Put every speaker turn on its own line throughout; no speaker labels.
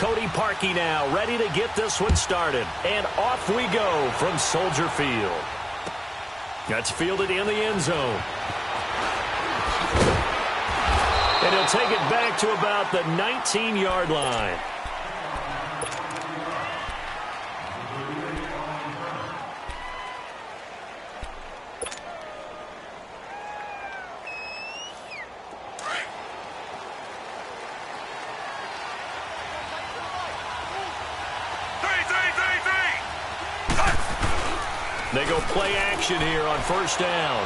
Cody Parkey now, ready to get this one started. And off we go from Soldier Field. That's fielded in the end zone. And he'll take it back to about the 19-yard line. They go play action here on first down.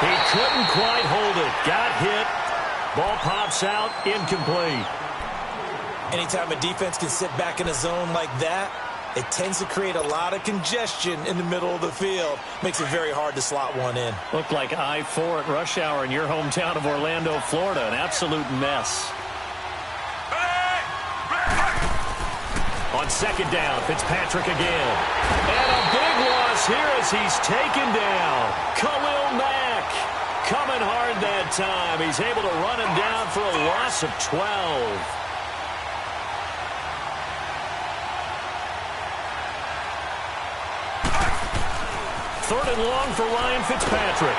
He couldn't quite hold it. Got hit. Ball pops out. Incomplete.
Anytime a defense can sit back in a zone like that, it tends to create a lot of congestion in the middle of the field. Makes it very hard to slot one in.
Looked like I-4 at rush hour in your hometown of Orlando, Florida. An absolute mess. On second down, Fitzpatrick again. And a big loss here as he's taken down. Khalil Mack coming hard that time. He's able to run him down for a loss of 12. Third and long for Ryan Fitzpatrick.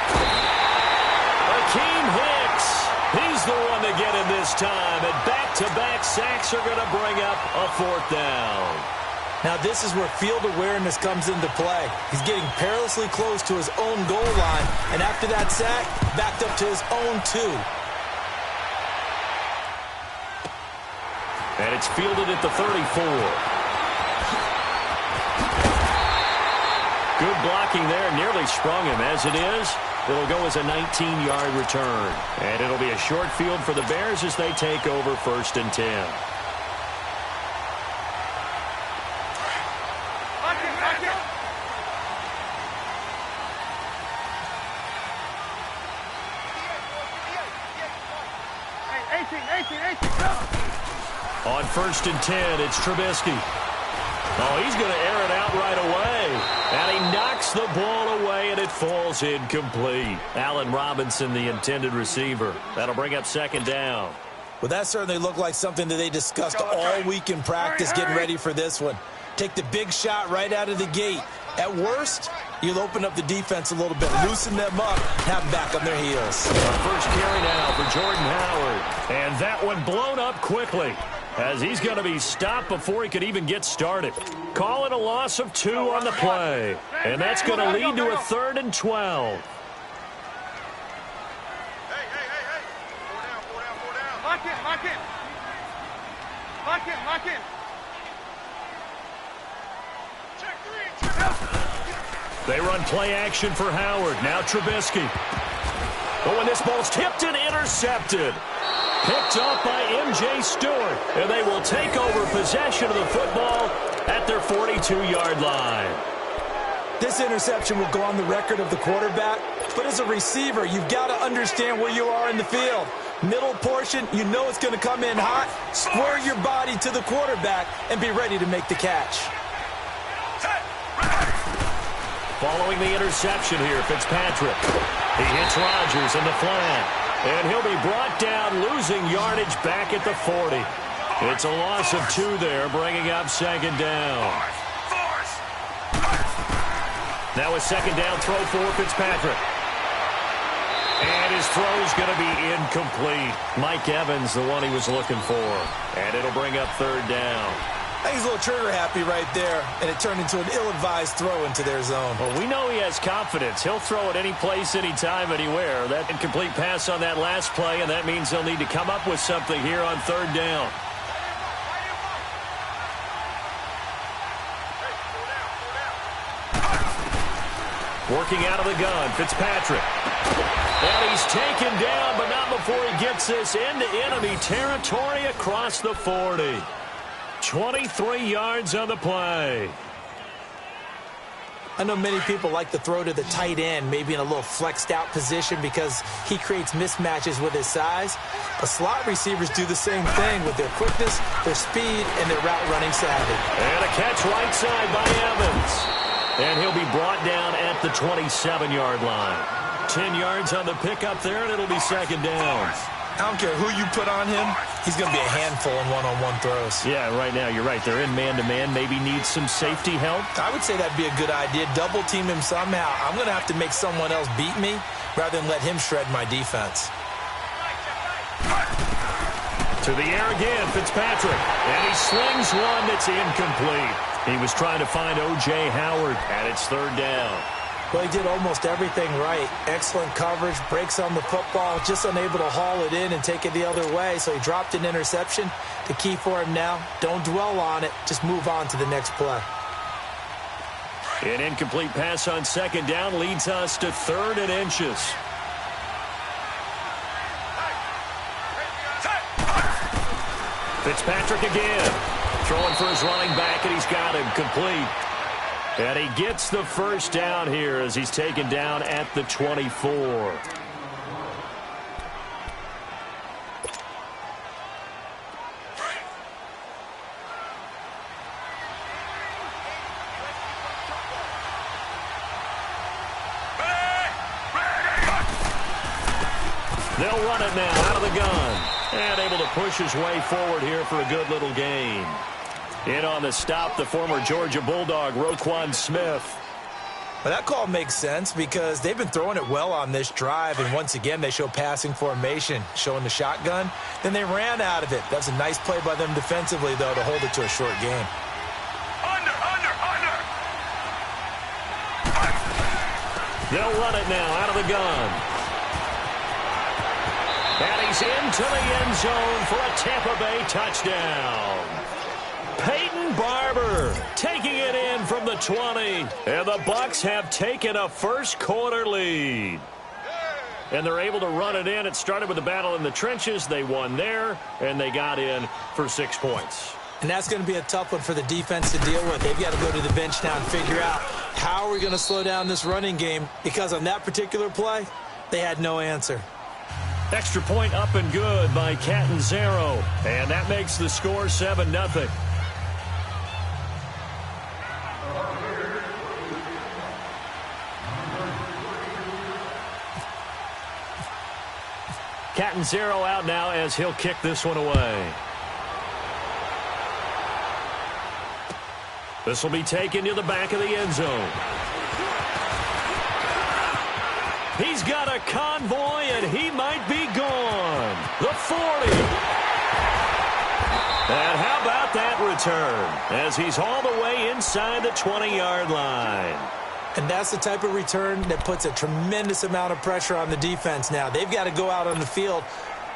Akeem Hicks. He's the one to get him this time. And back-to-back sacks are going to bring up a fourth down.
Now this is where field awareness comes into play. He's getting perilously close to his own goal line. And after that sack, backed up to his own 2.
And it's fielded at the 34. Good blocking there. Nearly sprung him. As it is, it'll go as a 19-yard return. And it'll be a short field for the Bears as they take over first and 10. On first and 10, it's Trubisky. Oh, he's going to air it out right away. And he knocks the ball away, and it falls incomplete. Allen Robinson, the intended receiver. That'll bring up second down.
Well, that certainly looked like something that they discussed all week in practice getting ready for this one. Take the big shot right out of the gate. At worst, you'll open up the defense a little bit, loosen them up, have them back on their heels.
First carry now for Jordan Howard. And that one blown up quickly, as he's going to be stopped before he could even get started. Call it a loss of 2 on the play. And that's going to lead to a 3rd and 12.
Lock in.
They run play action for Howard. Now Trubisky. Oh, and this ball's tipped and intercepted. Picked off by M.J. Stewart. And they will take over possession of the football at their 42-yard line.
This interception will go on the record of the quarterback. But as a receiver, you've got to understand where you are in the field. Middle portion, you know it's going to come in hot. Square your body to the quarterback and be ready to make the catch.
Following the interception here, Fitzpatrick. He hits Rodgers in the flat. And he'll be brought down, losing yardage back at the 40. It's a loss of 2 there, bringing up second down. Now a second down throw for Fitzpatrick. And his throw's going to be incomplete. Mike Evans, the one he was looking for. And it'll bring up third down.
I think he's a little trigger happy right there, and it turned into an ill-advised throw into their zone.
Well, we know he has confidence. He'll throw it any place, anytime, anywhere. That incomplete pass on that last play, and that means they'll need to come up with something here on third down. Working out of the gun, Fitzpatrick. And he's taken down, but not before he gets this into enemy territory across the 40. 23 yards on the play.
I know many people like to throw to the tight end, maybe in a little flexed out position because he creates mismatches with his size. But slot receivers do the same thing with their quickness, their speed, and their route running savvy.
And a catch right side by Evans. And he'll be brought down at the 27-yard line. 10 yards on the pickup there, and it'll be second down.
I don't care who you put on him, he's going to be a handful in one-on-one throws.
Yeah, right now, you're right. They're in man-to-man. Maybe needs some safety help.
I would say that'd be a good idea. Double team him somehow. I'm going to have to make someone else beat me rather than let him shred my defense.
To the air again, Fitzpatrick. And he slings one that's incomplete. He was trying to find O.J. Howard, and it's third down.
Well, he did almost everything right. Excellent coverage, breaks on the football, just unable to haul it in and take it the other way. So he dropped an interception. The key for him now, don't dwell on it. Just move on to the next play.
An incomplete pass on second down leads us to 3rd and inches. Fitzpatrick again. Throwing for his running back, and he's got him complete. And he gets the first down here as he's taken down at the 24. They'll run it now out of the gun. And able to push his way forward here for a good little gain. In on the stop, the former Georgia Bulldog, Roquan Smith.
Well, that call makes sense because they've been throwing it well on this drive, and once again they show passing formation, showing the shotgun. Then they ran out of it. That was a nice play by them defensively, though, to hold it to a short game.
Under.
They'll run it now out of the gun. And he's into the end zone for a Tampa Bay touchdown. Peyton Barber taking it in from the 20. And the Bucs have taken a first-quarter lead. And they're able to run it in. It started with a battle in the trenches. They won there, and they got in for 6 points.
And that's going to be a tough one for the defense to deal with. They've got to go to the bench now and figure out how are we going to slow down this running game, because on that particular play, they had no answer.
Extra point up and good by Catanzaro. And that makes the score 7-0. Catanzaro out now as he'll kick this one away. This will be taken to the back of the end zone. He's got a convoy, and he might be gone. The 40. And how about that return as he's all the way inside the 20-yard line.
And that's the type of return that puts a tremendous amount of pressure on the defense now. They've got to go out on the field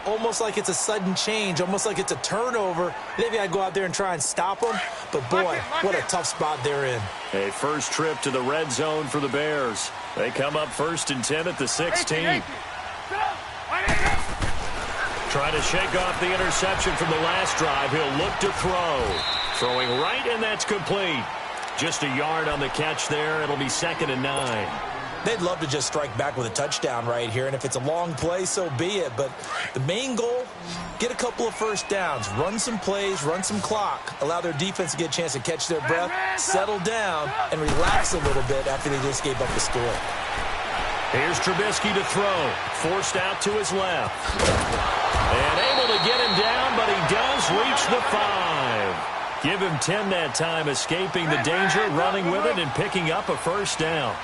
almost like it's a sudden change, almost like it's a turnover. They've got to go out there and try and stop them. But, boy, what a tough spot they're in.
A first trip to the red zone for the Bears. They come up 1st and 10 at the 16. Trying to shake off the interception from the last drive. He'll look to throw. Throwing right, and that's complete. Just a yard on the catch there. It'll be 2nd and 9.
They'd love to just strike back with a touchdown right here, and if it's a long play, so be it. But the main goal, get a couple of first downs, run some plays, run some clock, allow their defense to get a chance to catch their breath, settle down, and relax a little bit after they just gave up the score.
Here's Trubisky to throw. Forced out to his left. And able to get him down, but he does reach the 5. Give him 10 that time, escaping the danger, running with it, and picking up a first down.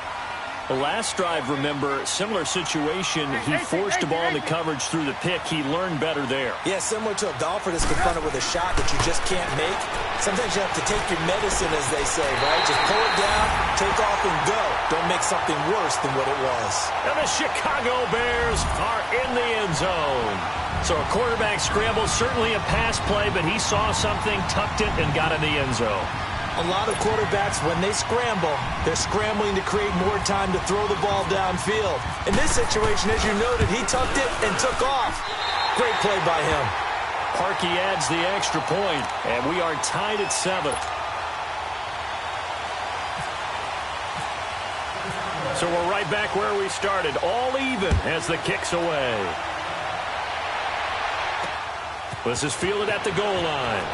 The last drive, remember, similar situation. He forced the ball into coverage through the pick. He learned better there.
Yeah, similar to a golfer that's confronted with a shot that you just can't make. Sometimes you have to take your medicine, as they say, right? Just pull it down, take off, and go. Don't make something worse than what it was.
And the Chicago Bears are in the end zone. So a quarterback scramble, certainly a pass play, but he saw something, tucked it, and got in the end zone.
A lot of quarterbacks, when they scramble, they're scrambling to create more time to throw the ball downfield. In this situation, as you noted, he tucked it and took off. Great play by him.
Parkey adds the extra point, and we are tied at 7. So we're right back where we started, all even as the kick's away. This is fielded at the goal line.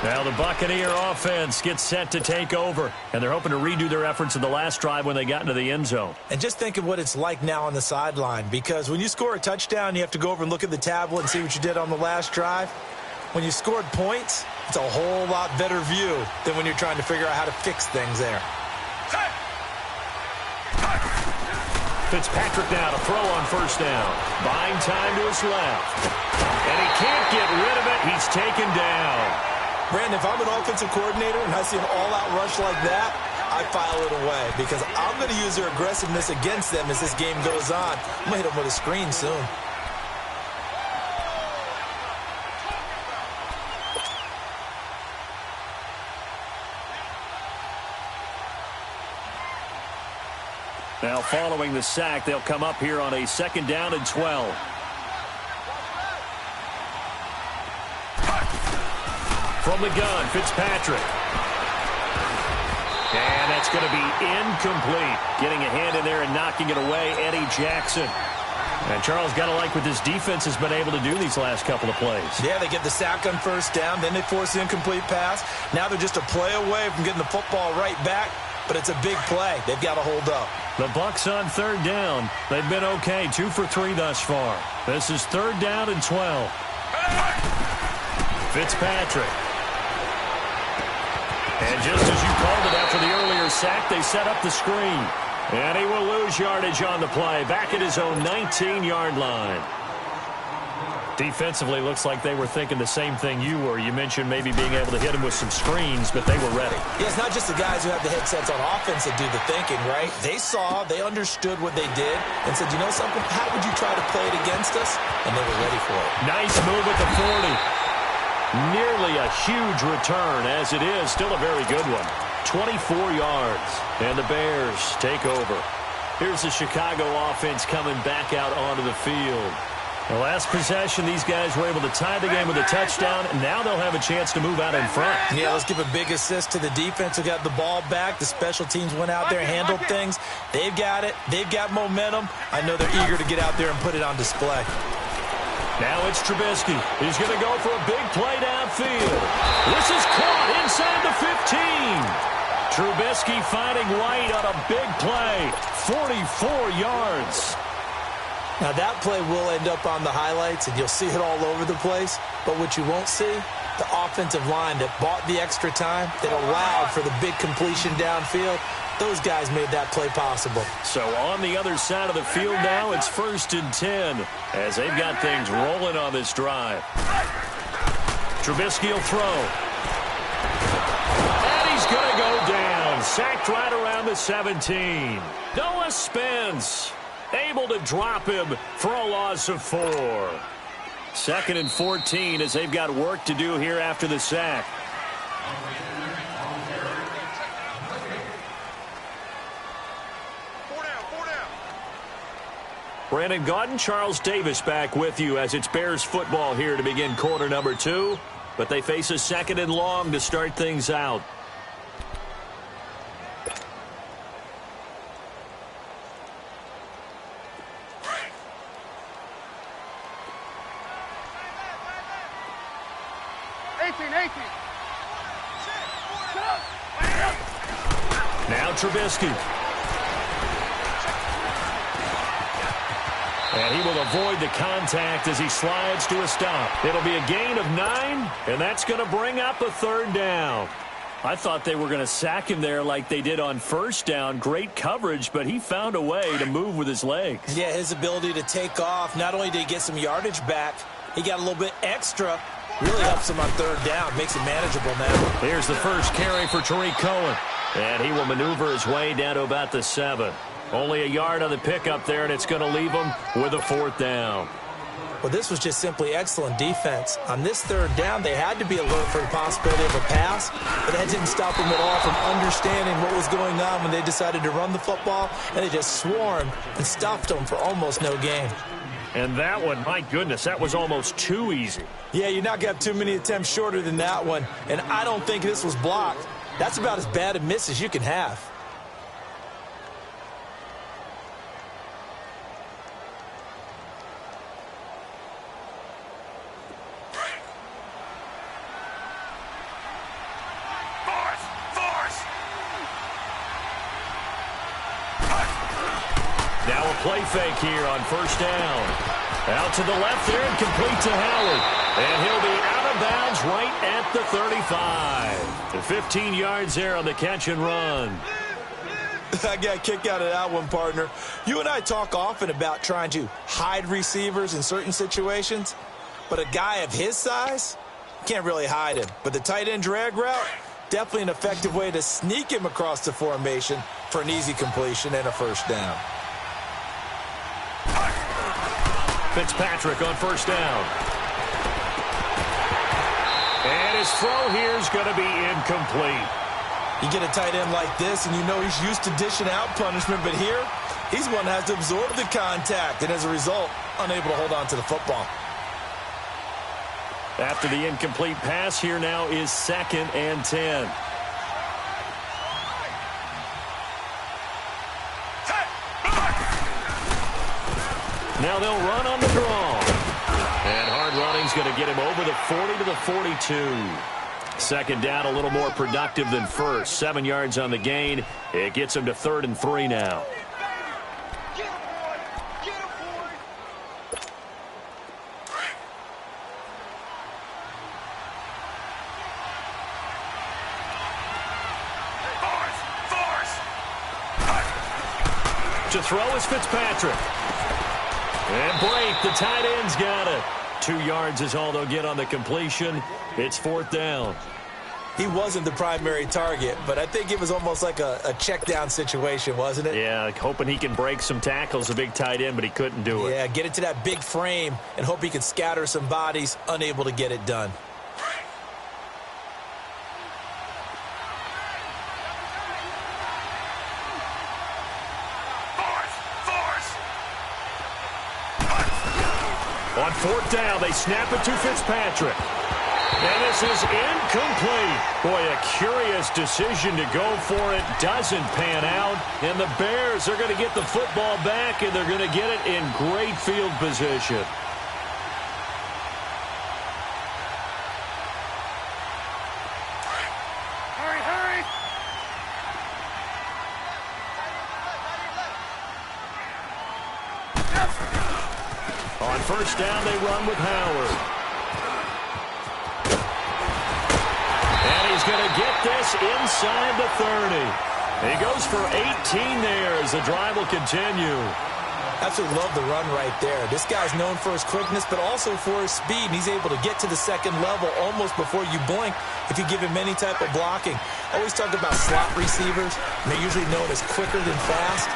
Now the Buccaneer offense gets set to take over, and they're hoping to redo their efforts in the last drive when they got into the end zone.
And just think of what it's like now on the sideline, because when you score a touchdown, you have to go over and look at the tablet and see what you did on the last drive. When you scored points, it's a whole lot better view than when you're trying to figure out how to fix things there.
Fitzpatrick now to throw on first down. Buying time to his left. And he can't get rid of it. He's taken down.
Brandon, if I'm an offensive coordinator and I see an all-out rush like that, I file it away because I'm going to use their aggressiveness against them as this game goes on. I'm going to hit them with a screen soon.
Now following the sack, they'll come up here on a 2nd down and 12. From the gun, Fitzpatrick. And that's going to be incomplete. Getting a hand in there and knocking it away, Eddie Jackson. And Charles, got to like what this defense has been able to do these last couple of plays.
Yeah, they get the sack on first down, then they force the incomplete pass. Now they're just a play away from getting the football right back, but it's a big play. They've got to hold up.
The Bucs on 3rd down. They've been okay, 2 for 3 thus far. This is 3rd down and 12. Fitzpatrick. And just as you called it after the earlier sack, they set up the screen. And he will lose yardage on the play, back at his own 19-yard line. Defensively, looks like they were thinking the same thing you were. You mentioned maybe being able to hit him with some screens, but they were ready.
Yeah, it's not just the guys who have the headsets on offense that do the thinking, right? They saw, they understood what they did, and said, you know something, how would you try to play it against us? And they were ready for it.
Nice move at the 40. Nearly a huge return, as it is. Still a very good one. 24 yards, and the Bears take over. Here's the Chicago offense coming back out onto the field. The last possession, these guys were able to tie the game with a touchdown, and now they'll have a chance to move out in front.
Yeah, let's give a big assist to the defense who got the ball back. The special teams went out there, handled things. They've got it. They've got momentum. I know they're eager to get out there and put it on display.
Now it's Trubisky. He's going to go for a big play downfield. This is caught inside the 15. Trubisky finding White on a big play. 44 yards.
Now, that play will end up on the highlights, and you'll see it all over the place. But what you won't see, the offensive line that bought the extra time, that allowed for the big completion downfield, those guys made that play possible.
So on the other side of the field now, it's 1st and 10 as they've got things rolling on this drive. Trubisky will throw. And he's going to go down. Sacked right around the 17. Noah Spence able to drop him for a loss of 4. 2nd and 14 as they've got work to do here after the sack. Brandon Gaudin, Charles Davis back with you as it's Bears football here to begin quarter number 2. But they face a 2nd and long to start things out. Now Trubisky. And he will avoid the contact as he slides to a stop. It'll be a gain of 9, and that's going to bring up a 3rd down. I thought they were going to sack him there like they did on first down. Great coverage, but he found a way to move with his legs.
Yeah, his ability to take off, not only did he get some yardage back, he got a little bit extra. Really helps him on 3rd down, makes it manageable now.
Here's the first carry for Tariq Cohen. And he will maneuver his way down to about the 7. Only a yard on the pickup there, and it's going to leave him with a 4th down.
Well, this was just simply excellent defense. On this 3rd down, they had to be alert for the possibility of a pass, but that didn't stop them at all from understanding what was going on when they decided to run the football, and they just swarmed and stuffed them for almost no gain.
And that one, my goodness, that was almost too easy.
Yeah, you're not going to have too many attempts shorter than that one, and I don't think this was blocked. That's about as bad a miss as you can have.
play fake here on first down. Out to the left there and complete to Howard. And he'll be out of bounds right at the 35. The 15 yards there on the catch and run.
I got a kick out of that one, partner. You and I talk often about trying to hide receivers in certain situations, but a guy of his size can't really hide him. But the tight end drag route, definitely an effective way to sneak him across the formation for an easy completion and a first down.
Fitzpatrick on first down. And his throw here is going to be incomplete.
You get a tight end like this, and you know he's used to dishing out punishment, but here, he's one that has to absorb the contact, and as a result, unable to hold on to the football.
After the incomplete pass, here now is 2nd and 10. Now they'll run on the draw. And hard running's going to get him over the 40 to the 42. Second down, a little more productive than first. 7 yards on the gain. It gets him to 3rd and 3 now. To throw is Fitzpatrick. And Blake, the tight end's got it. 2 yards is all they'll get on the completion. It's 4th down.
He wasn't the primary target, but I think it was almost like a check down situation, wasn't it?
Yeah, hoping he can break some tackles, a big tight end, but he couldn't do it.
Yeah, get it to that big frame and hope he can scatter some bodies, unable to get it done.
On 4th down, they snap it to Fitzpatrick. And this is incomplete. Boy, a curious decision to go for it. Doesn't pan out. And the Bears are going to get the football back, and they're going to get it in great field position.
Hurry!
On first down, they run with Howard. And he's going to get this inside the 30. He goes for 18 there as the drive will continue.
Absolutely love the run right there. This guy's known for his quickness, but also for his speed. And he's able to get to the second level almost before you blink if you give him any type of blocking. Always talk about slot receivers. They're usually known as quicker than fast.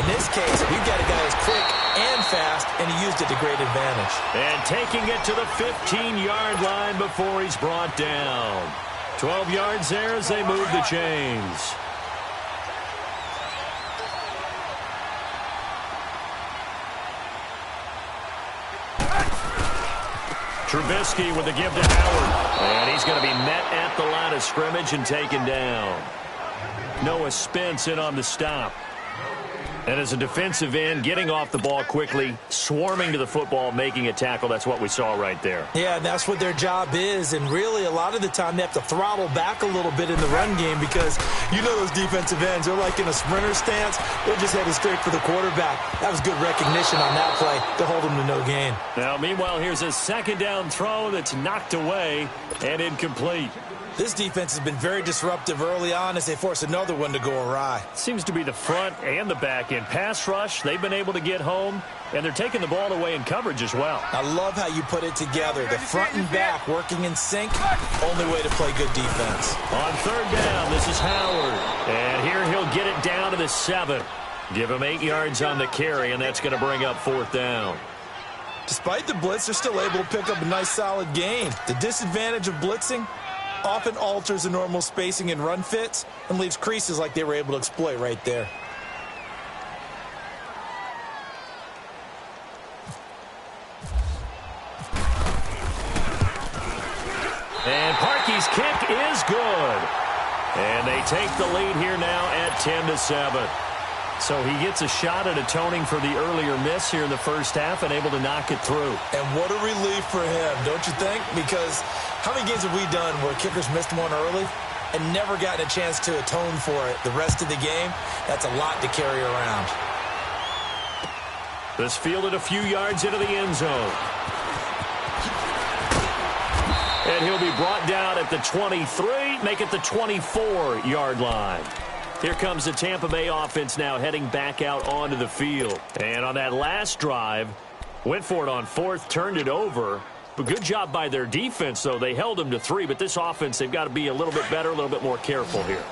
In this case, we've got a guy who's quick and fast, and he used it to great advantage.
And taking it to the 15-yard line before he's brought down. 12 yards there as they move the chains. Trubisky with the give to Howard. And he's going to be met at the line of scrimmage and taken down. Noah Spence in on the stop. And as a defensive end, getting off the ball quickly, swarming to the football, making a tackle, that's what we saw right there.
Yeah, and that's what their job is. And really, a lot of the time, they have to throttle back a little bit in the run game because you know those defensive ends, they're like in a sprinter stance. They're just headed straight for the quarterback. That was good recognition on that play to hold them to no gain.
Now, meanwhile, here's a second down throw that's knocked away and incomplete.
This defense has been very disruptive early on as they force another one to go awry.
Seems to be the front and the back end. Pass rush, they've been able to get home, and they're taking the ball away in coverage as well.
I love how you put it together. The front and back working in sync, only way to play good defense.
On third down, this is Howard. And here he'll get it down to the 7. Give him 8 yards on the carry, and that's going to bring up 4th down.
Despite the blitz, they're still able to pick up a nice solid gain. The disadvantage of blitzing often alters the normal spacing and run fits and leaves creases like they were able to exploit right there.
And Parkey's kick is good. And they take the lead here now at 10-7. So he gets a shot at atoning for the earlier miss here in the first half and able to knock it through.
And what a relief for him, don't you think? Because how many games have we done where kickers missed one early and never gotten a chance to atone for it the rest of the game? That's a lot to carry around.
This fielded a few yards into the end zone. And he'll be brought down at the 23, make it the 24-yard line. Here comes the Tampa Bay offense now heading back out onto the field. And on that last drive, went for it on fourth, turned it over. But good job by their defense, though. They held them to 3, but this offense, they've got to be a little bit better, a little bit more careful here.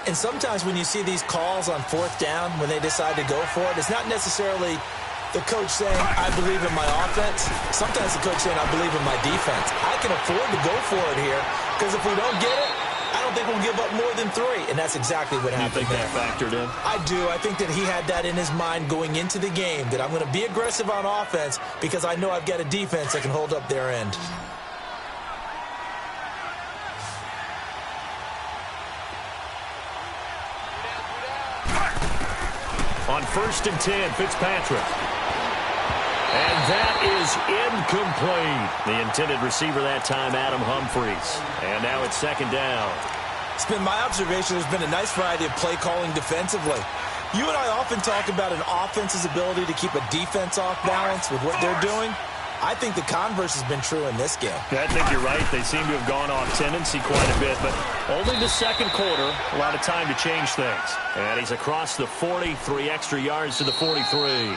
And sometimes when you see these calls on fourth down, when they decide to go for it, it's not necessarily the coach saying, I believe in my offense. Sometimes the coach saying, I believe in my defense. I can afford to go for it here because if we don't get it, I don't think we'll give up more than 3. And that's exactly what happened there.
You think that factored in?
I do. I think that he had that in his mind going into the game, that I'm going to be aggressive on offense because I know I've got a defense that can hold up their end.
On 1st and 10, Fitzpatrick. And that is incomplete. The intended receiver that time, Adam Humphries. And now it's 2nd down.
It's been my observation there's been a nice variety of play calling defensively. You and I often talk about an offense's ability to keep a defense off balance with what they're doing. I think the converse has been true in this game.
I think you're right. They seem to have gone off tendency quite a bit, but only the second quarter, a lot of time to change things. And he's across the 40, 3 extra yards to the 43.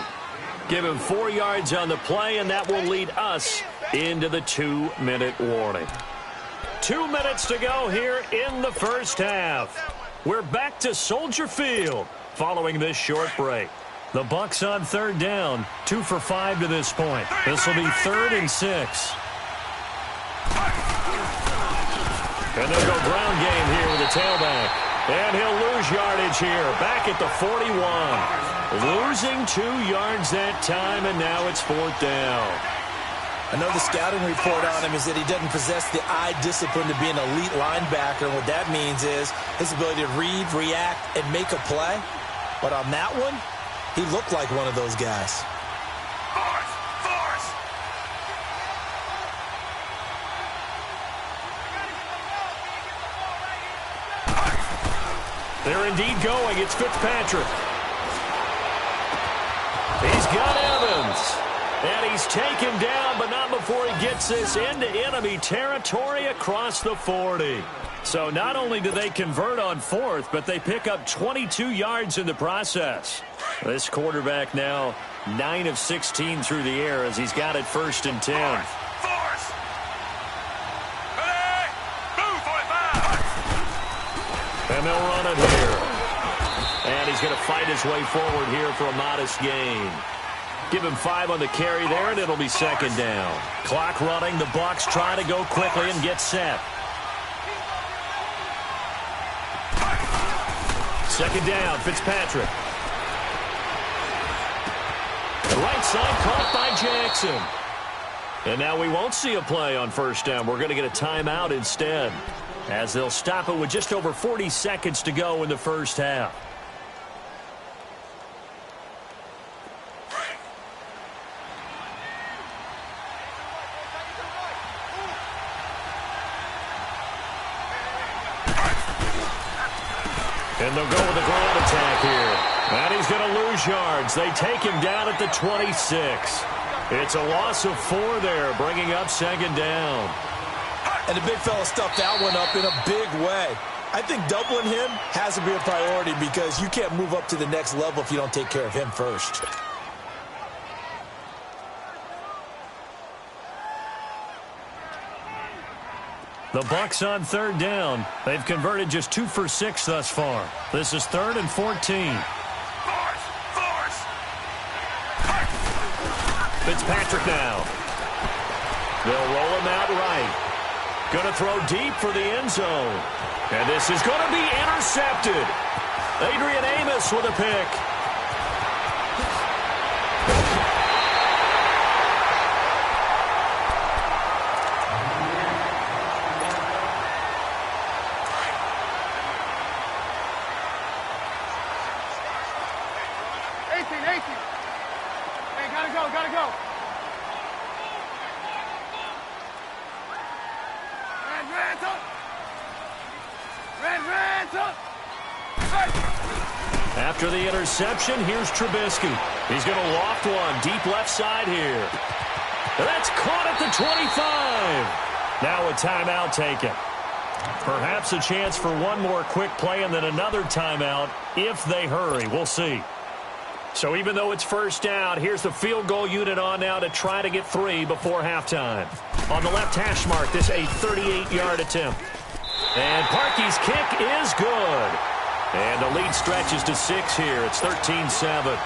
Give him 4 yards on the play, and that will lead us into the 2-minute warning. 2 minutes to go here in the first half. We're back to Soldier Field following this short break. The Bucs on 3rd down, 2 for 5 to this point. This will be 3rd and 6. And they'll go ground game here with the tailback. And he'll lose yardage here, back at the 41. Losing 2 yards that time, and now it's 4th down.
I know the scouting report on him is that he doesn't possess the eye discipline to be an elite linebacker. And what that means is his ability to read, react, and make a play. But on that one, he looked like one of those guys.
Force!
They're indeed going. It's Fitzpatrick. He's got Evans. And he's taken down, but not before he gets this into enemy territory across the 40. So not only do they convert on 4th, but they pick up 22 yards in the process. This quarterback now 9 of 16 through the air as he's got it 1st and 10.
Force! Ready! Move, 45!
And they'll run it here. And he's going to fight his way forward here for a modest gain. Give him 5 on the carry there, and it'll be 2nd down. Clock running. The Bucs try to go quickly and get set. 2nd down, Fitzpatrick. Right side caught by Jackson. And now we won't see a play on 1st down. We're going to get a timeout instead, as they'll stop it with just over 40 seconds to go in the first half. And they'll go with a ground attack here. And he's going to lose yards. They take him down at the 26. It's a loss of 4 there, bringing up 2nd down.
And the big fella stuffed that one up in a big way. I think doubling him has to be a priority because you can't move up to the next level if you don't take care of him first.
The Bucs on 3rd down. They've converted just 2 for 6 thus far. This is 3rd and 14.
Force!
Fitzpatrick now. They'll roll him out right. Going to throw deep for the end zone. And this is going to be intercepted. Adrian Amos with a pick.
Hey, gotta go. Red ransom. Hey.
After the interception, here's Trubisky. He's going to loft one deep left side here. And that's caught at the 25. Now a timeout taken. Perhaps a chance for one more quick play and then another timeout if they hurry. We'll see. So even though it's first down, here's the field goal unit on now to try to get 3 before halftime. On the left hash mark, this a 38-yard attempt. And Parkey's kick is good. And the lead stretches to 6 here. It's 13-7.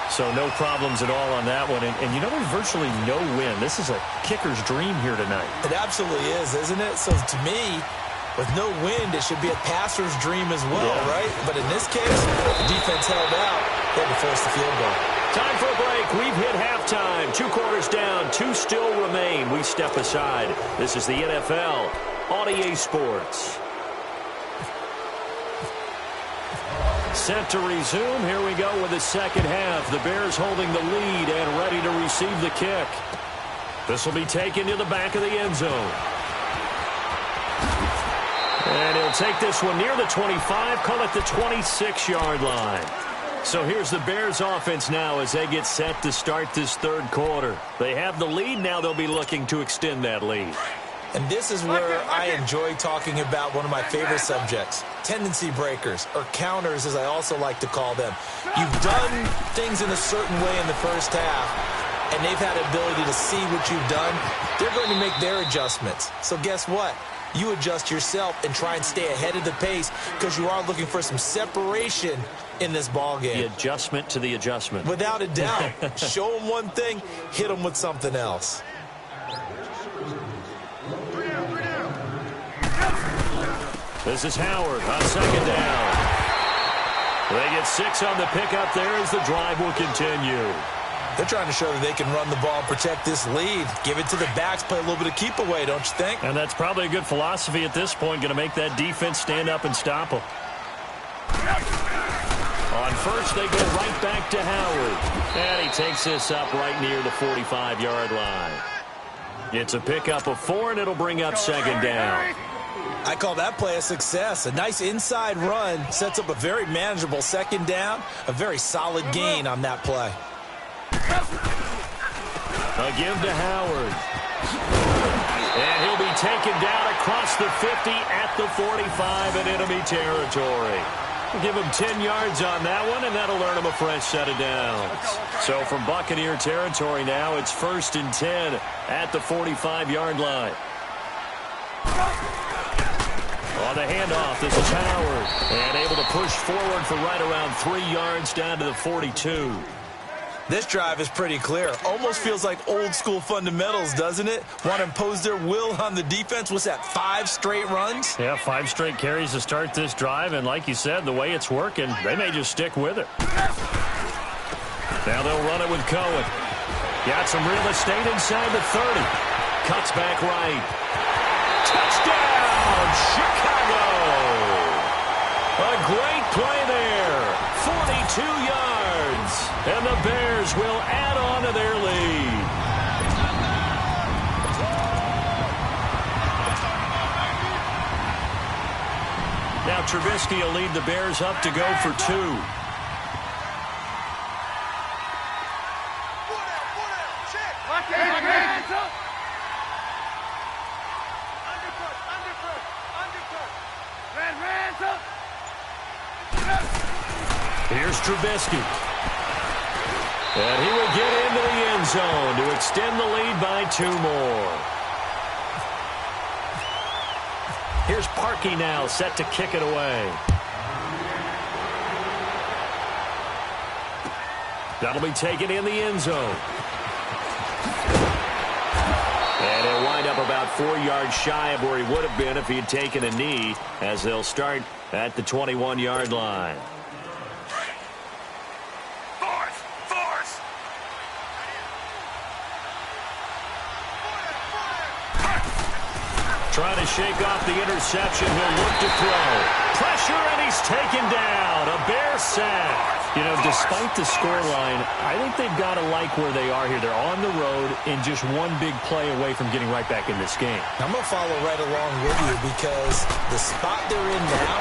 So no problems at all on that one. And you know, there's virtually no wind. This is a kicker's dream here tonight.
It absolutely is, isn't it? So to me, with no wind, it should be a passer's dream as well, right? But in this case, the defense held out. They had to force the field goal.
Time for a break. We've hit halftime. 2 quarters down. 2 still remain. We step aside. This is the NFL on EA Sports. Set to resume. Here we go with the second half. The Bears holding the lead and ready to receive the kick. This will be taken to the back of the end zone. And he'll take this one near the 25, call it the 26-yard line. So here's the Bears offense now as they get set to start this third quarter. They have the lead. Now they'll be looking to extend that lead.
And this is where I enjoy talking about one of my favorite subjects, tendency breakers, or counters as I also like to call them. You've done things in a certain way in the first half, and they've had the ability to see what you've done. They're going to make their adjustments. So guess what? You adjust yourself and try and stay ahead of the pace because you are looking for some separation in this ball game.
The adjustment to the adjustment.
Without a doubt. Show them one thing, hit them with something else.
This is Howard on second down. They get 6 on the pickup there as the drive will continue.
They're trying to show that they can run the ball and protect this lead. Give it to the backs, play a little bit of keep away, don't you think?
And that's probably a good philosophy at this point, going to make that defense stand up and stop them. On first, they go right back to Howard. And he takes this up right near the 45-yard line. It's a pickup of 4, and it'll bring up second down.
I call that play a success. A nice inside run sets up a very manageable second down, a very solid gain on that play.
A give to Howard. And he'll be taken down across the 50 at the 45 in enemy territory. We'll give him 10 yards on that one, and that'll earn him a fresh set of downs. So from Buccaneer territory now, it's 1st and 10 at the 45-yard line. On the handoff, this is Howard. And able to push forward for right around 3 yards down to the 42.
This drive is pretty clear. Almost feels like old school fundamentals, doesn't it? Want to impose their will on the defense. What's that, 5 straight runs?
Yeah, 5 straight carries to start this drive. And like you said, the way it's working, they may just stick with it. Now they'll run it with Cohen. Got some real estate inside the 30. Cuts back right. Touchdown, Chicago! A great play there. 42 yards. And the Bears will add on to their lead. Now Trubisky will lead the Bears up to go for 2. Here's Trubisky. And he will get into the end zone to extend the lead by 2 more. Here's Parkey now, set to kick it away. That'll be taken in the end zone. And he'll wind up about 4 yards shy of where he would have been if he had taken a knee, as they'll start at the 21-yard line. Trying to shake off the interception. He'll look to throw. Pressure, and he's taken down. A Bear sack. You know, despite the scoreline, I think they've got to like where they are here. They're on the road and just one big play away from getting right back in this game.
I'm going to follow right along with you because the spot they're in now,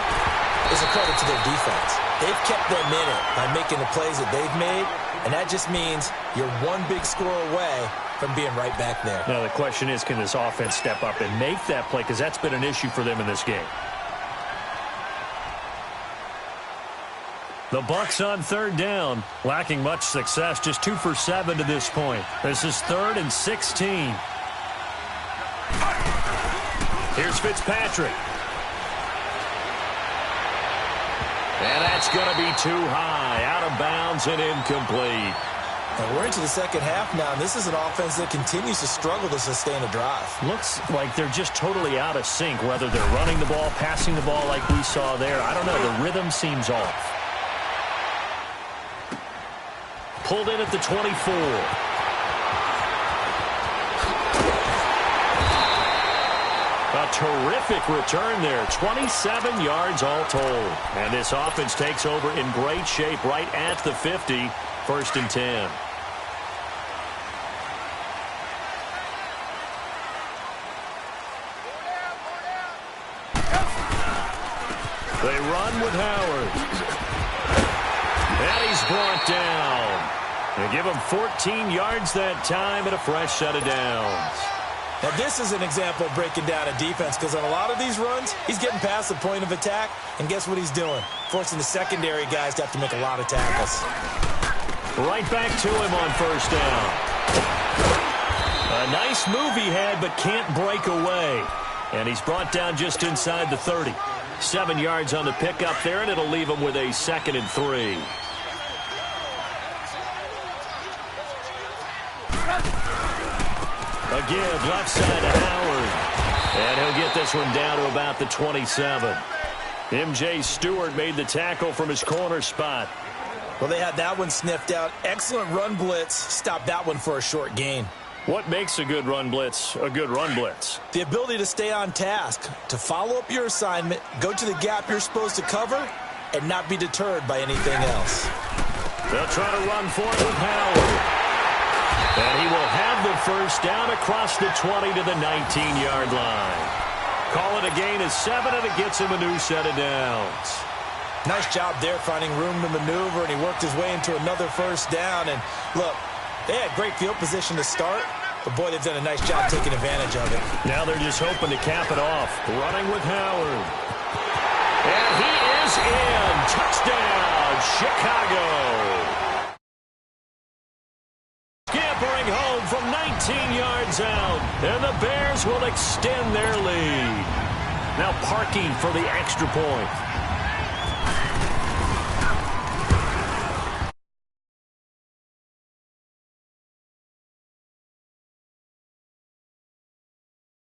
is a credit to their defense. They've kept them in it by making the plays that they've made, and that just means you're one big score away from being right back there.
Now, the question is, can this offense step up and make that play? Because that's been an issue for them in this game. The Bucs on third down, lacking much success, just 2 for 7 to this point. This is 3rd and 16. Here's Fitzpatrick. And that's going to be too high, out of bounds and incomplete.
And we're into the second half now, and this is an offense that continues to struggle to sustain a drive.
Looks like they're just totally out of sync, whether they're running the ball, passing the ball like we saw there. I don't know. The rhythm seems off. Pulled in at the 24. A terrific return there. 27 yards all told. And this offense takes over in great shape right at the 50. 1st and 10. They run with Howard. And he's brought down. They give him 14 yards that time and a fresh set of downs.
Now, this is an example of breaking down a defense, because on a lot of these runs, he's getting past the point of attack, and guess what he's doing? Forcing the secondary guys to have to make a lot of tackles.
Right back to him on 1st down. A nice move he had, but can't break away. And he's brought down just inside the 30. 7 yards on the pickup there, and it'll leave him with a 2nd and 3. Again, left side to Howard. And he'll get this one down to about the 27. M.J. Stewart made the tackle from his corner spot.
Well, they had that one sniffed out. Excellent run blitz. Stopped that one for a short gain.
What makes a good run blitz a good run blitz?
The ability to stay on task, to follow up your assignment, go to the gap you're supposed to cover, and not be deterred by anything else.
They'll try to run for it with Howard. And he will have the 1st down across the 20 to the 19-yard line. Call it a gain of 7, and it gets him a new set of downs.
Nice job there finding room to maneuver, and he worked his way into another 1st down. And look, they had great field position to start, but boy, they've done a nice job taking advantage of it.
Now they're just hoping to cap it off. Running with Howard. And he is in. Touchdown, Chicago. Scampering home from 19 yards out, and the Bears will extend their lead. Now parking for the extra point.